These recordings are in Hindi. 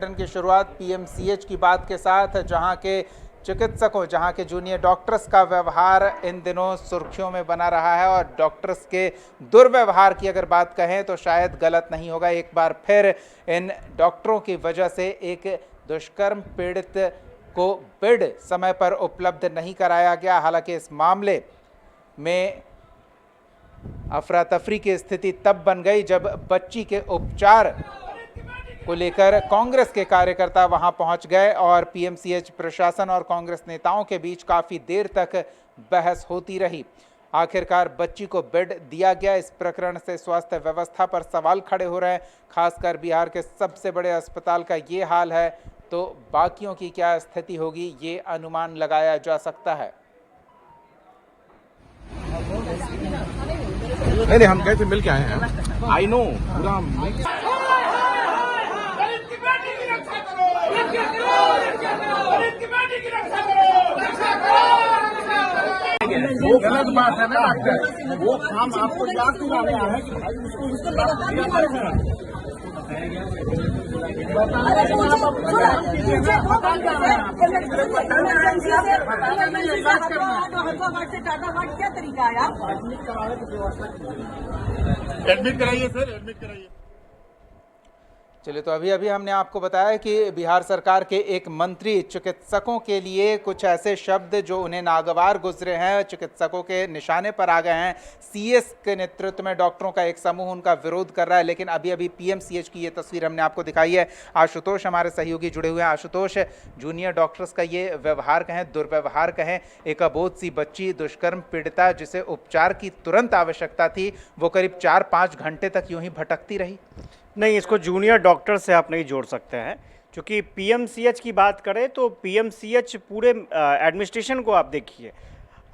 की शुरुआत पीएमसीएच की बात के साथ, जहां के चिकित्सकों, जहां के जूनियर डॉक्टर्स का व्यवहार इन दिनों सुर्खियों में बना रहा है। और डॉक्टर्स के दुर्व्यवहार की अगर बात कहें तो शायद गलत नहीं होगा। एक बार फिर इन डॉक्टरों की वजह से एक दुष्कर्म पीड़ित को बेड समय पर उपलब्ध नहीं कराया गया। हालांकि इस मामले में अफरा तफरी की स्थिति तब बन गई जब बच्ची के उपचार को लेकर कांग्रेस के कार्यकर्ता वहां पहुंच गए और पीएमसीएच प्रशासन और कांग्रेस नेताओं के बीच काफी देर तक बहस होती रही। आखिरकार बच्ची को बेड दिया गया। इस प्रकरण से स्वास्थ्य व्यवस्था पर सवाल खड़े हो रहे हैं। खासकर बिहार के सबसे बड़े अस्पताल का ये हाल है तो बाकियों की क्या स्थिति होगी, ये अनुमान लगाया जा सकता है। नहीं, हम कैसे मिल के आए हैं। आई नो पूरा वो गलत बात है ना डॉक्टर। वो हम आपको याद दिलाने आए हैं कि भाई उसको क्या तरीका है आप एडमिट कराइए सर, एडमिट कराइए। चलिए, तो अभी हमने आपको बताया कि बिहार सरकार के एक मंत्री चिकित्सकों के लिए कुछ ऐसे शब्द जो उन्हें नागवार गुजरे हैं, चिकित्सकों के निशाने पर आ गए हैं। सीएस के नेतृत्व में डॉक्टरों का एक समूह उनका विरोध कर रहा है। लेकिन अभी पीएमसीएच की ये तस्वीर हमने आपको दिखाई है। आशुतोष हमारे सहयोगी जुड़े हुए हैं। आशुतोष, जूनियर डॉक्टर्स का ये व्यवहार कहें, दुर्व्यवहार कहें, एक अबोध सी बच्ची दुष्कर्म पीड़िता जिसे उपचार की तुरंत आवश्यकता थी, वो करीब 4-5 घंटे तक यूं ही भटकती रही। नहीं, इसको जूनियर डॉक्टर से आप नहीं जोड़ सकते हैं, क्योंकि पीएमसीएच की बात करें तो पीएमसीएच पूरे एडमिनिस्ट्रेशन को आप देखिए।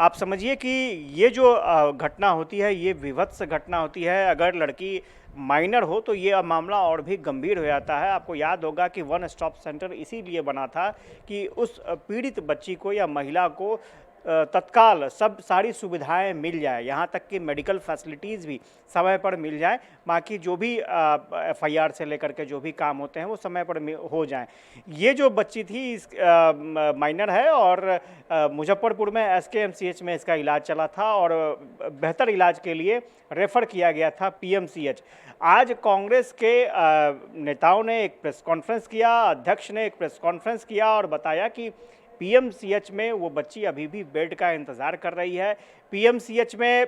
आप समझिए कि ये जो घटना होती है ये विभत्स घटना होती है। अगर लड़की माइनर हो तो ये मामला और भी गंभीर हो जाता है। आपको याद होगा कि वन स्टॉप सेंटर इसीलिए बना था कि उस पीड़ित बच्ची को या महिला को तत्काल सारी सुविधाएं मिल जाए, यहाँ तक कि मेडिकल फैसिलिटीज़ भी समय पर मिल जाए। बाकी जो भी एफआईआर से लेकर के जो भी काम होते हैं वो समय पर हो जाएं। ये जो बच्ची थी इस माइनर है और मुजफ्फरपुर में एसकेएमसीएच में इसका इलाज चला था और बेहतर इलाज के लिए रेफ़र किया गया था पीएमसीएच। आज कांग्रेस के नेताओं ने एक प्रेस कॉन्फ्रेंस किया, अध्यक्ष ने एक प्रेस कॉन्फ्रेंस किया और बताया कि पीएमसीएच में वो बच्ची अभी भी बेड का इंतज़ार कर रही है। पीएमसीएच में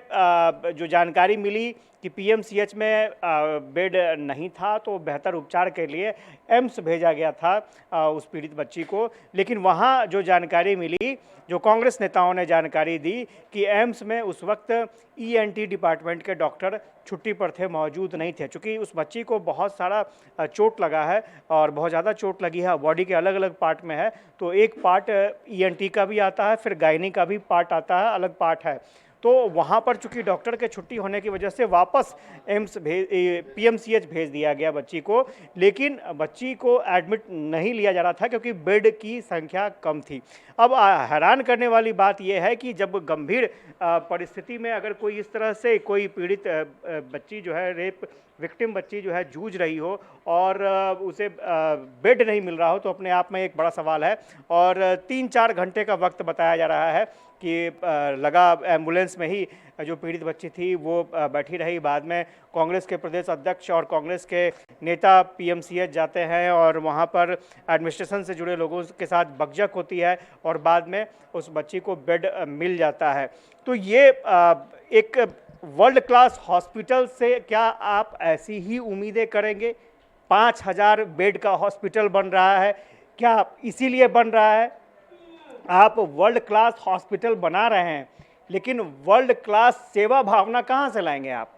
जो जानकारी मिली कि पीएमसीएच में बेड नहीं था तो बेहतर उपचार के लिए एम्स भेजा गया था उस पीड़ित बच्ची को। लेकिन वहाँ जो जानकारी मिली, जो कांग्रेस नेताओं ने जानकारी दी कि एम्स में उस वक्त ईएनटी डिपार्टमेंट के डॉक्टर छुट्टी पर थे, मौजूद नहीं थे। चूँकि उस बच्ची को बहुत सारा चोट लगा है और बहुत ज़्यादा चोट लगी है, बॉडी के अलग अलग पार्ट में है। तो एक पार्ट ईएनटी का भी आता है, फिर गायनी का भी पार्ट आता है, अलग पार्ट है। तो वहाँ पर चूँकि डॉक्टर के छुट्टी होने की वजह से वापस पीएमसीएच भेज दिया गया बच्ची को। लेकिन बच्ची को एडमिट नहीं लिया जा रहा था क्योंकि बेड की संख्या कम थी। अब हैरान करने वाली बात यह है कि जब गंभीर परिस्थिति में अगर कोई इस तरह से कोई पीड़ित बच्ची जो है, रेप विक्टिम बच्ची जो है जूझ रही हो और उसे बेड नहीं मिल रहा हो, तो अपने आप में एक बड़ा सवाल है। और 3-4 घंटे का वक्त बताया जा रहा है कि लगा एम्बुलेंस में ही जो पीड़ित बच्ची थी वो बैठी रही। बाद में कांग्रेस के प्रदेश अध्यक्ष और कांग्रेस के नेता पीएमसीएच जाते हैं और वहाँ पर एडमिनिस्ट्रेशन से जुड़े लोगों के साथ बकझक होती है और बाद में उस बच्ची को बेड मिल जाता है। तो ये एक वर्ल्ड क्लास हॉस्पिटल से क्या आप ऐसी ही उम्मीदें करेंगे? 5000 बेड का हॉस्पिटल बन रहा है, क्या इसीलिए बन रहा है? आप वर्ल्ड क्लास हॉस्पिटल बना रहे हैं, लेकिन वर्ल्ड क्लास सेवा भावना कहाँ से लाएंगे आप?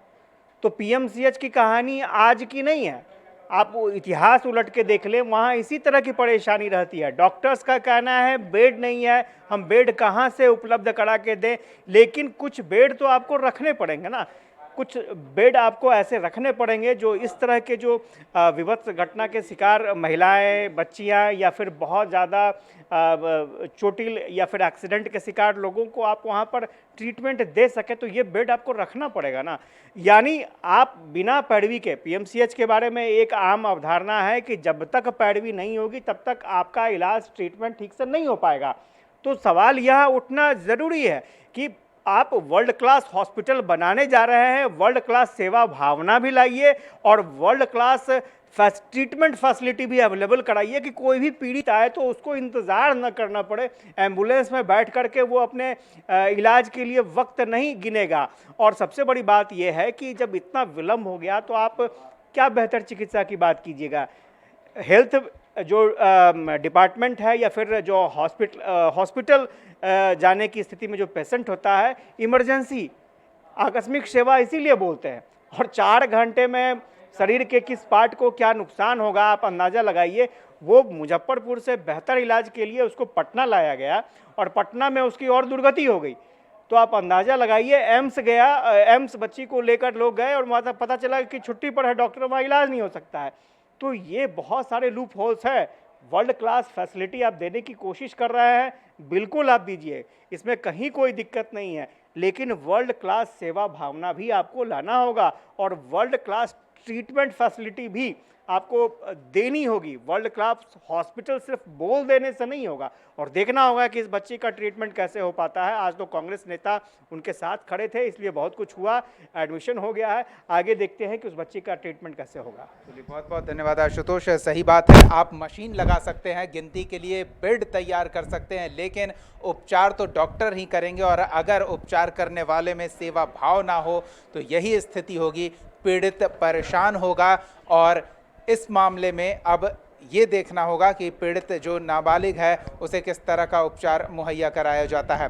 तो पीएमसीएच की कहानी आज की नहीं है, आप इतिहास उलट के देख लें, वहाँ इसी तरह की परेशानी रहती है। डॉक्टर्स का कहना है बेड नहीं है, हम बेड कहाँ से उपलब्ध करा के दें, लेकिन कुछ बेड तो आपको रखने पड़ेंगे ना। कुछ बेड आपको ऐसे रखने पड़ेंगे जो इस तरह के जो विभत्स घटना के शिकार महिलाएं, बच्चियां या फिर बहुत ज़्यादा चोटिल या फिर एक्सीडेंट के शिकार लोगों को आप वहां पर ट्रीटमेंट दे सके, तो ये बेड आपको रखना पड़ेगा ना। यानी आप बिना पैरवी के, पीएमसीएच के बारे में एक आम अवधारणा है कि जब तक पैरवी नहीं होगी तब तक आपका इलाज, ट्रीटमेंट ठीक से नहीं हो पाएगा। तो सवाल यह उठना ज़रूरी है कि आप वर्ल्ड क्लास हॉस्पिटल बनाने जा रहे हैं, वर्ल्ड क्लास सेवा भावना भी लाइए और वर्ल्ड क्लास ट्रीटमेंट फैसिलिटी भी अवेलेबल कराइए कि कोई भी पीड़ित आए तो उसको इंतज़ार न करना पड़े, एम्बुलेंस में बैठ करके वो अपने इलाज के लिए वक्त नहीं गिनेगा। और सबसे बड़ी बात यह है कि जब इतना विलम्ब हो गया तो आप क्या बेहतर चिकित्सा की बात कीजिएगा। हेल्थ जो डिपार्टमेंट है या फिर जो हॉस्पिटल जाने की स्थिति में जो पेशेंट होता है, इमरजेंसी आकस्मिक सेवा इसीलिए बोलते हैं। और 4 घंटे में शरीर के किस पार्ट को क्या नुकसान होगा आप अंदाज़ा लगाइए। वो मुजफ्फरपुर से बेहतर इलाज के लिए उसको पटना लाया गया और पटना में उसकी और दुर्गति हो गई। तो आप अंदाज़ा लगाइए, एम्स गया, एम्स बच्ची को लेकर लोग गए और वहाँ पता चला कि छुट्टी पर है डॉक्टर, वहाँ इलाज नहीं हो सकता है। तो ये बहुत सारे लूप होल्स है। वर्ल्ड क्लास फैसिलिटी आप देने की कोशिश कर रहे हैं, बिल्कुल आप दीजिए, इसमें कहीं कोई दिक्कत नहीं है, लेकिन वर्ल्ड क्लास सेवा भावना भी आपको लाना होगा और वर्ल्ड क्लास ट्रीटमेंट फैसिलिटी भी आपको देनी होगी। वर्ल्ड क्लास हॉस्पिटल सिर्फ बोल देने से नहीं होगा और देखना होगा कि इस बच्चे का ट्रीटमेंट कैसे हो पाता है। आज तो कांग्रेस नेता उनके साथ खड़े थे, इसलिए बहुत कुछ हुआ, एडमिशन हो गया है, आगे देखते हैं कि उस बच्चे का ट्रीटमेंट कैसे होगा। चलिए, बहुत बहुत धन्यवाद आशुतोष। सही बात है, आप मशीन लगा सकते हैं, गिनती के लिए बेड तैयार कर सकते हैं, लेकिन उपचार तो डॉक्टर ही करेंगे और अगर उपचार करने वाले में सेवा भाव ना हो तो यही स्थिति होगी, पीड़ित परेशान होगा। और इस मामले में अब ये देखना होगा कि पीड़ित जो नाबालिग है उसे किस तरह का उपचार मुहैया कराया जाता है।